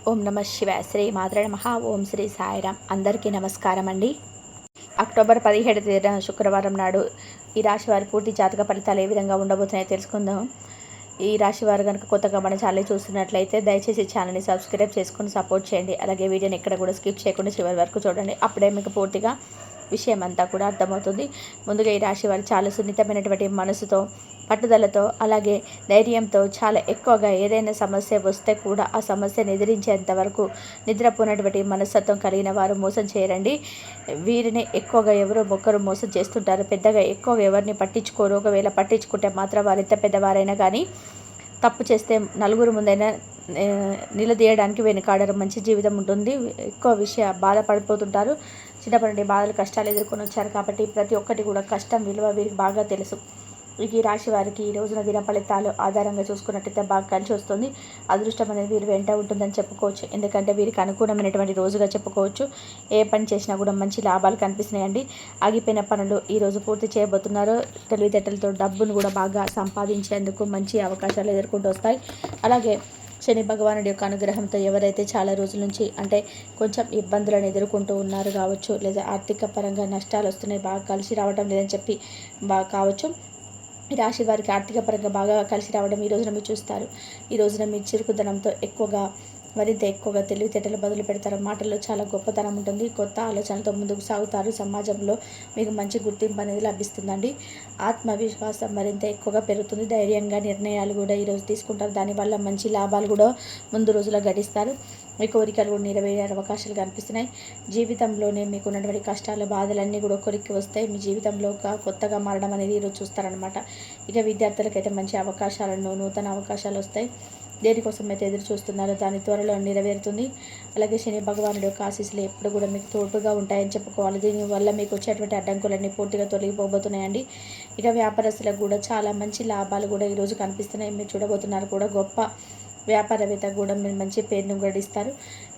ఓం నమ శివాయ. శ్రీ మాత్రే నమః. ఓం శ్రీ సాయిరామ్. అందరికీ నమస్కారం అండి. అక్టోబర్ 17 తేదీన శుక్రవారం నాడు ఈ రాశి వారి పూర్తి జాతక ఫలితాలు ఏ విధంగా ఉండబోతున్నాయో తెలుసుకుందాం. ఈ రాశి వారు కనుక కొత్తగా మన ఛానల్ చూస్తున్నట్లయితే దయచేసి ఛానల్ని సబ్స్క్రైబ్ చేసుకుని సపోర్ట్ చేయండి. అలాగే వీడియోని ఎక్కడ కూడా స్కిప్ చేయకుండా చివరి వరకు చూడండి. అప్పుడే మీకు పూర్తిగా విషయం అంతా కూడా అర్థమవుతుంది. ముందుగా ఈ రాశి వారు చాలా సున్నితమైనటువంటి మనసుతో, పట్టుదలతో, అలాగే ధైర్యంతో చాలా ఎక్కువగా ఏదైనా సమస్య వస్తే కూడా ఆ సమస్యను ఎదిరించేంత వరకు నిద్రపోయినటువంటి మనస్తత్వం కలిగిన వారు మోసం చేయరండి. వీరిని ఎక్కువగా ఎవరో ఒకరు మోసం చేస్తుంటారు. పెద్దగా ఎక్కువగా ఎవరిని పట్టించుకోరు. ఒకవేళ పట్టించుకుంటే మాత్రం వారు ఎంత పెద్దవారైనా కానీ తప్పు చేస్తే నలుగురు ముందైనా నిలదీయడానికి వెనుకాడరు. మంచి జీవితం ఉంటుంది. ఎక్కువ బాధపడిపోతుంటారు. చిన్నప్పటి నుండి బాధలు కష్టాలు ఎదుర్కొని వచ్చారు కాబట్టి ప్రతి ఒక్కటి కూడా కష్టం విలువ వీరికి బాగా తెలుసు. ఈ రాశి వారికి ఈ రోజున దిన ఫలితాలు ఆధారంగా చూసుకున్నట్టయితే బాగా కలిసి వస్తుంది. అదృష్టం అనేది వీరి వెంట ఉంటుందని చెప్పుకోవచ్చు. ఎందుకంటే వీరికి అనుకూలమైనటువంటి రోజుగా చెప్పుకోవచ్చు. ఏ పని చేసినా కూడా మంచి లాభాలు కనిపిస్తున్నాయండి. ఆగిపోయిన పనులు ఈరోజు పూర్తి చేయబోతున్నారు. తెలివితేటలతో డబ్బును కూడా బాగా సంపాదించేందుకు మంచి అవకాశాలు ఎదుర్కొంటూ వస్తాయి. అలాగే శని భగవానుడి యొక్క అనుగ్రహంతో ఎవరైతే చాలా రోజుల నుంచి అంటే కొంచెం ఇబ్బందులను ఎదుర్కొంటూ ఉన్నారు కావచ్చు, లేదా ఆర్థిక పరంగా నష్టాలు వస్తున్నాయి, బాగా కలిసి రావడం లేదని చెప్పి బాగా కావచ్చు, ఈ రాశి వారికి ఆర్థిక పరంగా బాగా కలిసి రావడం ఈ రోజున మీరు చూస్తారు. ఈ రోజున మీ చురుకుదనంతో మరింత ఎక్కువగా తెలివితేటలు బదులు పెడతారు. మాటల్లో చాలా గొప్పతనం ఉంటుంది. కొత్త ఆలోచనలతో ముందుకు సాగుతారు. సమాజంలో మీకు మంచి గుర్తింపు అనేది లభిస్తుందండి. ఆత్మవిశ్వాసం మరింత ఎక్కువగా పెరుగుతుంది. ధైర్యంగా నిర్ణయాలు కూడా ఈరోజు తీసుకుంటారు. దానివల్ల మంచి లాభాలు కూడా ముందు రోజుల్లో గడిస్తారు. మీ కోరికలు కూడా నెరవేరే అవకాశాలు కనిపిస్తున్నాయి. జీవితంలోనే మీకు ఉన్నటువంటి కష్టాలు, బాధలన్నీ కూడా కొరికి వస్తాయి. మీ జీవితంలో కొత్తగా మారడం అనేది ఈరోజు చూస్తారనమాట. ఇక విద్యార్థులకైతే మంచి అవకాశాలను, నూతన అవకాశాలు వస్తాయి. దేనికోసం అయితే ఎదురు చూస్తున్నారో దాని త్వరలో నెరవేరుతుంది. అలాగే శని భగవానుడి యొక్క ఆశీస్సులు ఎప్పుడు కూడా మీకు తోడుగా ఉంటాయని చెప్పుకోవాలి. దీనివల్ల మీకు వచ్చేటువంటి అడ్డంకులన్నీ పూర్తిగా తొలగిపోబోతున్నాయండి. ఇక వ్యాపారస్తులకు కూడా చాలా మంచి లాభాలు కూడా ఈరోజు కనిపిస్తున్నాయి. మీరు చూడబోతున్నారు కూడా గొప్ప వ్యాపారవేత్త కూడా మీరు మంచి పేరును గడిస్తారు.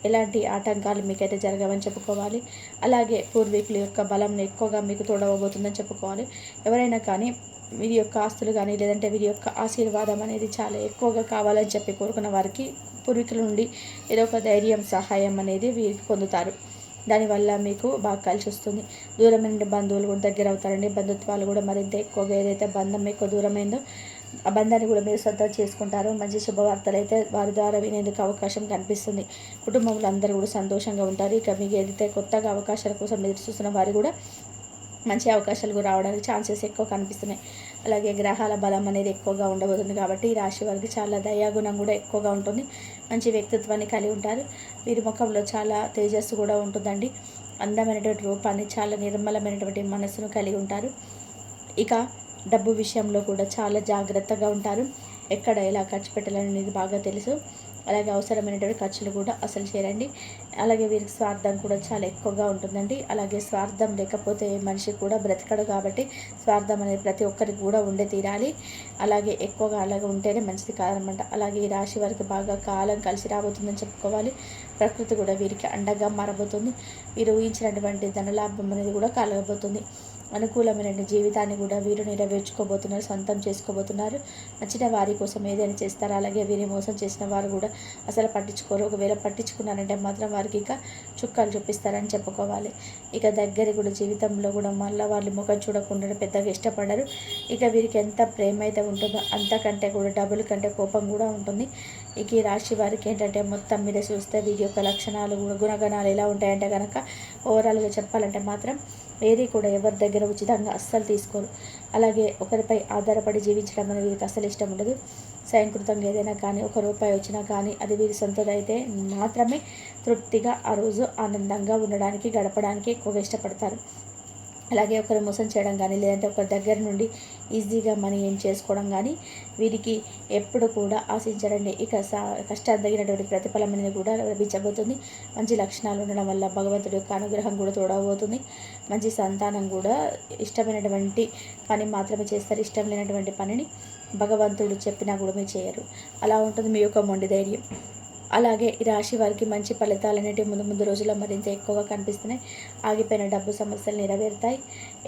ఎలాంటి ఆటంకాలు మీకైతే జరగవని చెప్పుకోవాలి. అలాగే పూర్వీకుల యొక్క బలం ఎక్కువగా మీకు తోడవబోతుందని చెప్పుకోవాలి. ఎవరైనా కానీ వీరి యొక్క ఆస్తులు కానీ లేదంటే వీరి యొక్క ఆశీర్వాదం అనేది చాలా ఎక్కువగా కావాలని చెప్పి కోరుకున్న వారికి పూర్వీకుల నుండి ఏదో ఒక ధైర్యం, సహాయం అనేది వీరికి పొందుతారు. దానివల్ల మీకు బాగా కలిసి వస్తుంది. దూరమైన బంధువులు కూడా దగ్గర అవుతారండి. బంధుత్వాలు కూడా మరింత ఎక్కువగా, ఏదైతే బంధం ఎక్కువ దూరమైందో ఆ బంధాన్ని కూడా మీరు సొంతం చేసుకుంటారు. మంచి శుభవార్తలు అయితే వారి ద్వారా వినేందుకు అవకాశం కనిపిస్తుంది. కుటుంబంలో అందరూ కూడా సంతోషంగా ఉంటారు. ఇక మీకు ఏదైతే కొత్తగా అవకాశాల కోసం ఎదురు చూస్తున్న వారు కూడా మంచి అవకాశాలు కూడా రావడానికి ఛాన్సెస్ ఎక్కువ కనిపిస్తున్నాయి. అలాగే గ్రహాల బలం అనేది ఎక్కువగా ఉండబోతుంది కాబట్టి ఈ రాశి వారికి చాలా దయాగుణం కూడా ఎక్కువగా ఉంటుంది. మంచి వ్యక్తిత్వాన్ని కలిగి ఉంటారు. వీరి ముఖంలో చాలా తేజస్సు కూడా ఉంటుందండి. అందమైనటువంటి రూపాన్ని, చాలా నిర్మలమైనటువంటి మనసును కలిగి ఉంటారు. ఇక డబ్బు విషయంలో కూడా చాలా జాగ్రత్తగా ఉంటారు. ఎక్కడ ఎలా ఖర్చు పెట్టాలనేది బాగా తెలుసు. అలాగే అవసరమైనటువంటి ఖర్చులు కూడా అసలు చేయరండి. అలాగే వీరికి స్వార్థం కూడా చాలా ఎక్కువగా ఉంటుందండి. అలాగే స్వార్థం లేకపోతే మనిషి కూడా బ్రతకడు కాబట్టి స్వార్థం అనేది ప్రతి ఒక్కరికి కూడా ఉండే తీరాలి. అలాగే ఎక్కువగా అలాగే ఉంటేనే మంచిది కాదనమాట. అలాగే ఈ రాశి వారికి బాగా కాలం కలిసి రాబోతుందని చెప్పుకోవాలి. ప్రకృతి కూడా వీరికి అండగా మారబోతుంది. వీరు ఊహించినటువంటి ధనలాభం అనేది కూడా కలగబోతుంది. అనుకూలమైన జీవితాన్ని కూడా వీరు నెరవేర్చుకోబోతున్నారు, సొంతం చేసుకోబోతున్నారు. నచ్చిన వారి కోసం ఏదైనా చేస్తారు. అలాగే వీరిని మోసం చేసిన వారు కూడా అసలు పట్టించుకోరు. ఒకవేళ పట్టించుకున్నారంటే మాత్రం వారికి ఇక చుక్కలు చూపిస్తారని చెప్పుకోవాలి. ఇక దగ్గర కూడా జీవితంలో కూడా మళ్ళీ వాళ్ళు ముఖం చూడకుండా పెద్దగా ఇష్టపడరు. ఇక వీరికి ఎంత ప్రేమ అయితే ఉంటుందో అంతకంటే కూడా డబుల్ కంటే కోపం కూడా ఉంటుంది. ఇక ఈ రాశి వారికి ఏంటంటే మొత్తం మీద చూస్తే వీరి యొక్క లక్షణాలు కూడా, గుణగణాలు ఎలా ఉంటాయంటే కనుక ఓవరాల్గా చెప్పాలంటే మాత్రం ఏది కూడా ఎవరి దగ్గర ఉచితంగా అస్సలు తీసుకోరు. అలాగే ఒకరిపై ఆధారపడి జీవించడం అనేది వీరికి అస్సలు ఇష్టం ఉండదు. స్వయంకృతంగా ఏదైనా కానీ ₹1 వచ్చినా కానీ అది వీరి సొంతదైతే మాత్రమే తృప్తిగా ఆ రోజు ఆనందంగా ఉండడానికి, గడపడానికి ఎక్కువగా ఇష్టపడతారు. అలాగే ఒకరు మోసం చేయడం కానీ లేదంటే ఒకరి దగ్గర నుండి ఈజీగా మనీ ఏం చేసుకోవడం కానీ వీరికి ఎప్పుడు కూడా ఆశించరండి. ఇక కష్టాలు తగినటువంటి ప్రతిఫలం అనేది కూడా లభించబోతుంది. మంచి లక్షణాలు ఉండడం వల్ల భగవంతుడి యొక్క అనుగ్రహం కూడా తోడవబోతుంది. మంచి సంతానం కూడా ఇష్టమైనటువంటి పని మాత్రమే చేస్తారు. ఇష్టం లేనటువంటి పనిని భగవంతుడు చెప్పినా కూడా మీరు చేయరు. అలా ఉంటుంది మీ యొక్క మొండి ధైర్యం. అలాగే ఈ రాశి వారికి మంచి ఫలితాలు అనేవి ముందు ముందు రోజుల్లో మరింత ఎక్కువగా కనిపిస్తున్నాయి. ఆగిపోయిన డబ్బు సమస్యలు నెరవేరుతాయి.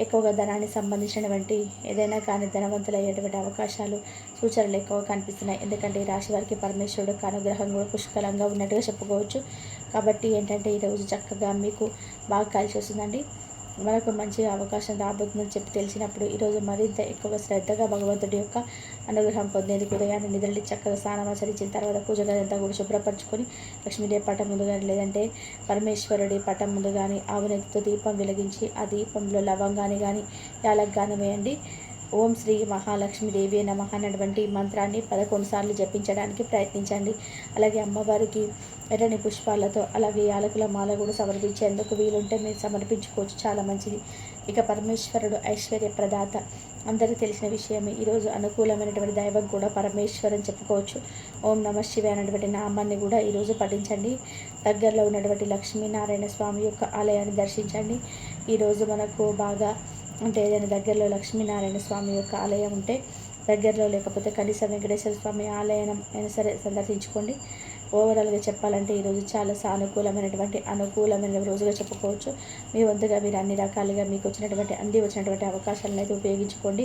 ఎక్కువగా ధనానికి సంబంధించినటువంటి ఏదైనా కానీ ధనవంతులయ్యేటువంటి అవకాశాలు, సూచనలు ఎక్కువగా కనిపిస్తున్నాయి. ఎందుకంటే ఈ రాశి వారికి పరమేశ్వరుడు అనుగ్రహం కూడా పుష్కలంగా ఉన్నట్టుగా చెప్పుకోవచ్చు. కాబట్టి ఏంటంటే ఈరోజు చక్కగా మీకు బాగా కలిసి వస్తుందండి. మనకు మంచి అవకాశం రాబోతుందని చెప్పి తెలిసినప్పుడు ఈరోజు మరింత ఎక్కువగా శ్రద్ధగా భగవంతుడి యొక్క అనుగ్రహం పొందేందుకు ఉదయాన్నే నిద్రలేచి చక్కగా స్నానం ఆచరించిన తర్వాత పూజ గదంతా కూడా శుభ్రపరచుకొని లక్ష్మీదేవి పటం ముందు కానీ లేదంటే పరమేశ్వరుడి పటం ముందు కానీ ఆవు నెత్తితో దీపం వెలిగించి ఆ దీపంలో లవంగాన్ని కానీ యాలక్కాని వేయండి. ఓం శ్రీ మహాలక్ష్మీదేవి నమః అన్నటువంటి మంత్రాన్ని 11 సార్లు జపించడానికి ప్రయత్నించండి. అలాగే అమ్మవారికి ఎర్రని పుష్పాలతో అలాగే యాలకుల మాల కూడా సమర్పించేందుకు వీలుంటే మీరు సమర్పించుకోవచ్చు, చాలా మంచిది. ఇక పరమేశ్వరుడు ఐశ్వర్య ప్రదాత అందరికీ తెలిసిన విషయమే. ఈరోజు అనుకూలమైనటువంటి దైవం కూడా పరమేశ్వరని చెప్పుకోవచ్చు. ఓం నమః శివాయ అనేటువంటి నామాన్ని కూడా ఈరోజు పఠించండి. దగ్గరలో ఉన్నటువంటి లక్ష్మీనారాయణ స్వామి యొక్క ఆలయాన్ని దర్శించండి. ఈరోజు మనకు బాగా అంటే ఏదైనా దగ్గరలో లక్ష్మీనారాయణ స్వామి యొక్క ఆలయం ఉంటే దగ్గరలో, లేకపోతే కనీసం వెంకటేశ్వర స్వామి ఆలయం అయినా సరే సందర్శించుకోండి. ఓవరాల్గా చెప్పాలంటే ఈరోజు చాలా అనుకూలమైన రోజుగా చెప్పుకోవచ్చు. మీ వంతుగా మీరు అన్ని రకాలుగా మీకు వచ్చినటువంటి అవకాశాలను అయితే ఉపయోగించుకోండి.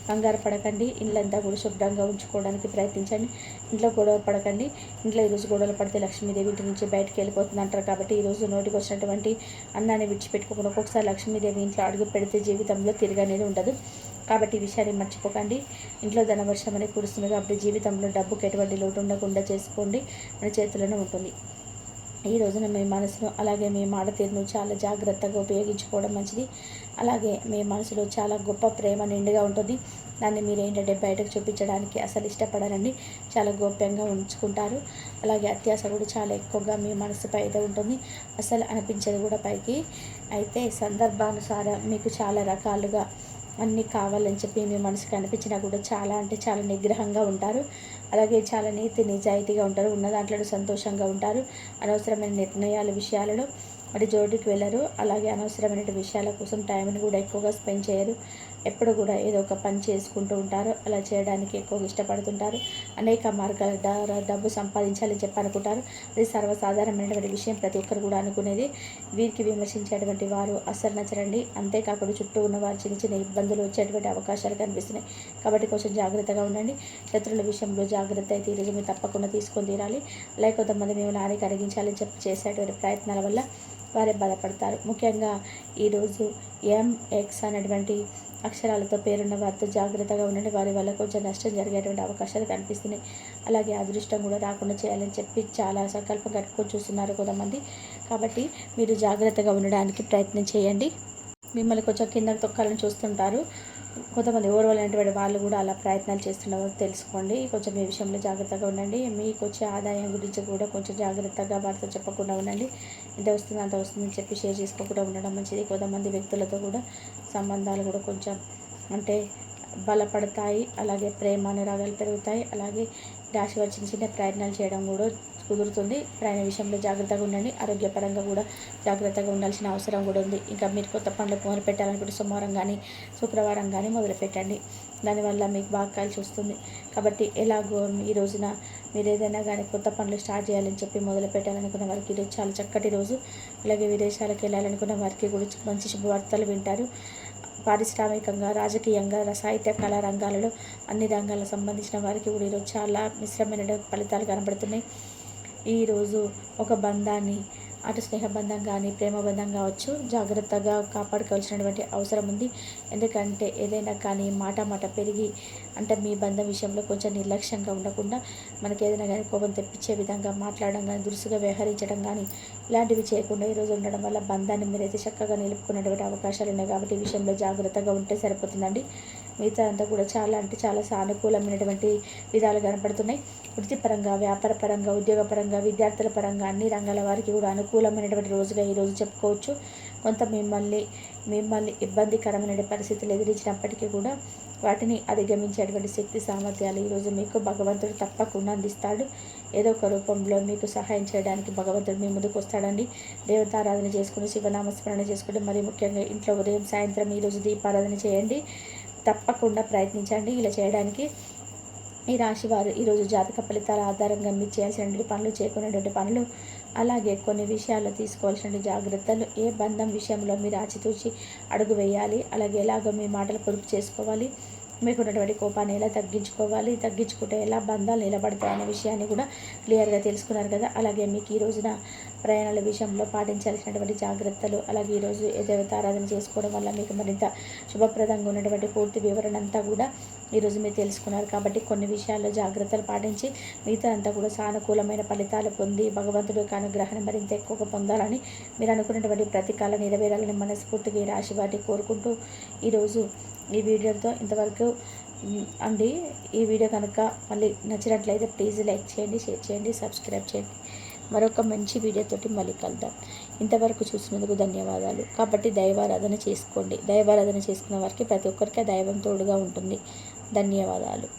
కంగారు పడకండి. ఇళ్ళంతా కూడా శుభ్రంగా ఉంచుకోవడానికి ప్రయత్నించండి. ఇంట్లో గొడవ పడకండి. ఇంట్లో ఈరోజు గొడవలు పడితే లక్ష్మీదేవి ఇంటి నుంచి బయటకు వెళ్ళిపోతుంది అంటారు. కాబట్టి ఈరోజు నోటికి వచ్చినటువంటి అన్నాన్ని విడిచిపెట్టుకోకుండా ఒక్కొక్కసారి లక్ష్మీదేవి ఇంట్లో అడుగు పెడితే జీవితంలో తిరగనేది ఉండదు. కాబట్టి ఈ విషయాన్ని మర్చిపోకండి. ఇంట్లో ధనవర్షం అనేది కురుస్తుంది కాబట్టి జీవితంలో డబ్బుకి ఎటువంటి లోటు ఉండకుండా చేసుకోండి. మన చేతుల్లోనే ఉంటుంది. ఈ రోజున మీ మనసును అలాగే మీ మాట తీరును చాలా జాగ్రత్తగా ఉపయోగించుకోవడం మంచిది. అలాగే మీ మనసులో చాలా గొప్ప ప్రేమ నిండుగా ఉంటుంది. దాన్ని మీరు ఏంటంటే బయటకు చూపించడానికి అసలు ఇష్టపడారండి. చాలా గోప్యంగా ఉంచుకుంటారు. అలాగే అత్యాశ కూడా చాలా ఎక్కువగా మీ మనసుపై అయితే ఉంటుంది. అసలు అనిపించేది కూడా పైకి. అయితే సందర్భానుసారం మీకు చాలా రకాలుగా అన్నీ కావాలని చెప్పి మీ మనసుకు అనిపించినా కూడా చాలా అంటే చాలా నిగ్రహంగా ఉంటారు. అలాగే చాలా నిజాయితీగా ఉంటారు. ఉన్న దాంట్లో సంతోషంగా ఉంటారు. అనవసరమైన నిర్ణయాల విషయాలలో మరి జోడికి వెళ్ళరు. అలాగే అనవసరమైన విషయాల కోసం టైంని కూడా ఎక్కువగా స్పెండ్ చేయరు. ఎప్పుడు కూడా ఏదో ఒక పని చేసుకుంటూ ఉంటారు. అలా చేయడానికి ఎక్కువగా ఇష్టపడుతుంటారు. అనేక మార్గాల ద్వారా డబ్బు సంపాదించాలని చెప్పి అనుకుంటారు. అది సర్వసాధారణమైనటువంటి విషయం, ప్రతి ఒక్కరు కూడా అనుకునేది. వీరికి విమర్శించేటువంటి వారు అస్సలు నచ్చరండి. అంతేకాకుండా చుట్టూ ఉన్న వారు చిన్న చిన్న ఇబ్బందులు వచ్చేటువంటి అవకాశాలు కనిపిస్తున్నాయి. కాబట్టి కొంచెం జాగ్రత్తగా ఉండండి. శత్రువుల విషయంలో జాగ్రత్త అయితే ఈరోజు మీరు తప్పకుండా తీసుకొని తీరాలి. అలాగే కొంతమంది మేము నాని కరిగించాలని చెప్పి చేసేటువంటి ప్రయత్నాల వల్ల వారే బాధపడతారు. ముఖ్యంగా ఈరోజు ఎంఎక్స్ అనేటువంటి అక్షరాలతో పేరున్న వారితో జాగ్రత్తగా ఉండండి. వారి వల్ల కొంచెం నష్టం జరిగేటువంటి అవకాశాలు కనిపిస్తున్నాయి. అలాగే అదృష్టం కూడా రాకుండా చేయాలని చెప్పి చాలా సంకల్పం కట్టుకొని చూస్తున్నారు కొంతమంది. కాబట్టి మీరు జాగ్రత్తగా ఉండడానికి ప్రయత్నం చేయండి. మిమ్మల్ని కొంచెం కిందకి తొక్కాలని చూస్తుంటారు. కొంతమంది ఓర్వలేనటువంటి వాళ్ళు కూడా అలా ప్రయత్నాలు చేస్తున్నారో తెలుసుకోండి. కొంచెం ఈ విషయంలో జాగ్రత్తగా ఉండండి. మీకు వచ్చే ఆదాయం గురించి కూడా కొంచెం జాగ్రత్తగా వారితో చెప్పకుండా ఉండండి. ఇంత వస్తుంది అంత వస్తుందని చెప్పి షేర్ చేసుకోకుండా ఉండడం మంచిది. కొంతమంది వ్యక్తులతో కూడా సంబంధాలు కూడా కొంచెం అంటే బలపడతాయి. అలాగే ప్రేమ అనురాగాలు పెరుగుతాయి. అలాగే రాశి వారు చిన్న చిన్న ప్రయత్నాలు చేయడం కూడా కుదురుతుంది. ప్రయాణ విషయంలో జాగ్రత్తగా ఉండండి. ఆరోగ్యపరంగా కూడా జాగ్రత్తగా ఉండాల్సిన అవసరం కూడా ఉంది. ఇంకా మీరు కొత్త పనులకు మొదలు పెట్టాలనుకుంటే సోమవారం కానీ శుక్రవారం కానీ మొదలు పెట్టండి. దానివల్ల మీకు బాగా కలిసి వస్తుంది. కాబట్టి ఎలాగో ఈ రోజున మీరు ఏదైనా కానీ కొత్త పనులు స్టార్ట్ చేయాలని చెప్పి మొదలు పెట్టాలనుకున్న వారికి ఈరోజు చాలా చక్కటి రోజు. అలాగే విదేశాలకు వెళ్ళాలనుకున్న వారికి కూడా మంచి శుభవార్తలు వింటారు. పారిశ్రామికంగా, రాజకీయంగా, సాహిత్య కళా రంగాలలో అన్ని రంగాలకు సంబంధించిన వారికి కూడా ఈరోజు చాలా మిశ్రమైన ఫలితాలు కనబడుతున్నాయి. ఈరోజు ఒక బంధాన్ని అటు స్నేహబంధం కానీ ప్రేమ బంధం కావచ్చు జాగ్రత్తగా కాపాడుకోవాల్సినటువంటి అవసరం ఉంది. ఎందుకంటే ఏదైనా కానీ మాట పెరిగి అంటే మీ బంధం విషయంలో కొంచెం నిర్లక్ష్యంగా ఉండకుండా మనకి ఏదైనా కానీ కోపం తెప్పించే విధంగా మాట్లాడడం కానీ దురుసుగా వ్యవహరించడం కానీ ఇలాంటివి చేయకుండా ఈరోజు ఉండడం వల్ల బంధాన్ని మీరైతే చక్కగా నిలుపుకునేటువంటి అవకాశాలు ఉన్నాయి. కాబట్టి ఈ విషయంలో జాగ్రత్తగా ఉంటే సరిపోతుందండి. మిగతా అంతా కూడా చాలా అంటే చాలా సానుకూలమైనటువంటి విధాలు కనపడుతున్నాయి. వృత్తిపరంగా, వ్యాపారపరంగా, ఉద్యోగపరంగా, విద్యార్థుల పరంగా అన్ని రంగాల వారికి కూడా అనుకూలమైనటువంటి రోజుగా ఈరోజు చెప్పుకోవచ్చు. కొంత మిమ్మల్ని ఇబ్బందికరమైన పరిస్థితులు ఎదిరించినప్పటికీ కూడా వాటిని అధిగమించేటువంటి శక్తి సామర్థ్యాలు ఈరోజు మీకు భగవంతుడు తప్పకుండా అందిస్తాడు. ఏదో ఒక రూపంలో మీకు సహాయం చేయడానికి భగవంతుడు మీ ముందుకు వస్తాడండి. దేవతారాధన చేసుకుని శివనామస్మరణ చేసుకుంటే మరి ముఖ్యంగా ఇంట్లో ఉదయం సాయంత్రం ఈరోజు దీపారాధన చేయండి. తప్పకుండా ప్రయత్నించండి ఇలా చేయడానికి. ఈ రాశి వారు ఈరోజు జాతక ఫలితాల ఆధారంగా మీరు చేయాల్సినటువంటి పనులు, చేయకున్నటువంటి పనులు, అలాగే కొన్ని విషయాల్లో తీసుకోవాల్సిన జాగ్రత్తలు, ఏ బంధం విషయంలో మీరు ఆచితూచి అడుగు వేయాలి, అలాగే ఎలాగో మీ మాటలు పొదుపు చేసుకోవాలి, మీకున్నటువంటి కోపాన్ని ఎలా తగ్గించుకోవాలి, తగ్గించుకుంటే ఎలా బంధాలు నిలబడతాయనే విషయాన్ని కూడా క్లియర్గా తెలుసుకున్నారు కదా. అలాగే మీకు ఈ రోజున ప్రయాణాల విషయంలో పాటించాల్సినటువంటి జాగ్రత్తలు, అలాగే ఈరోజు ఏ దేవతారాధన చేసుకోవడం వల్ల మీకు మరింత శుభప్రదంగా ఉన్నటువంటి పూర్తి వివరణ అంతా కూడా ఈరోజు మీరు తెలుసుకున్నారు. కాబట్టి కొన్ని విషయాల్లో జాగ్రత్తలు పాటించి మిగతా అంతా కూడా సానుకూలమైన ఫలితాలు పొంది భగవంతుడి యొక్క అనుగ్రహం మరింత ఎక్కువగా పొందాలని, మీరు అనుకున్నటువంటి ప్రతి కళ నెరవేరాలని మనస్ఫూర్తిగా ఈ రాశి వారిని కోరుకుంటూ ఈరోజు ఈ వీడియోతో ఇంతవరకు అండి. ఈ వీడియో కనుక మళ్ళీ నచ్చినట్లయితే ప్లీజ్ లైక్ చేయండి, షేర్ చేయండి, సబ్స్క్రైబ్ చేయండి. మరొక మంచి వీడియోతోటి మళ్ళీ కలుద్దాం. ఇంతవరకు చూసినందుకు ధన్యవాదాలు. కాబట్టి దైవారాధన చేసుకోండి. దైవారాధన చేసుకున్న వారికి ప్రతి ఒక్కరికి దైవం తోడుగా ఉంటుంది. ధన్యవాదాలు.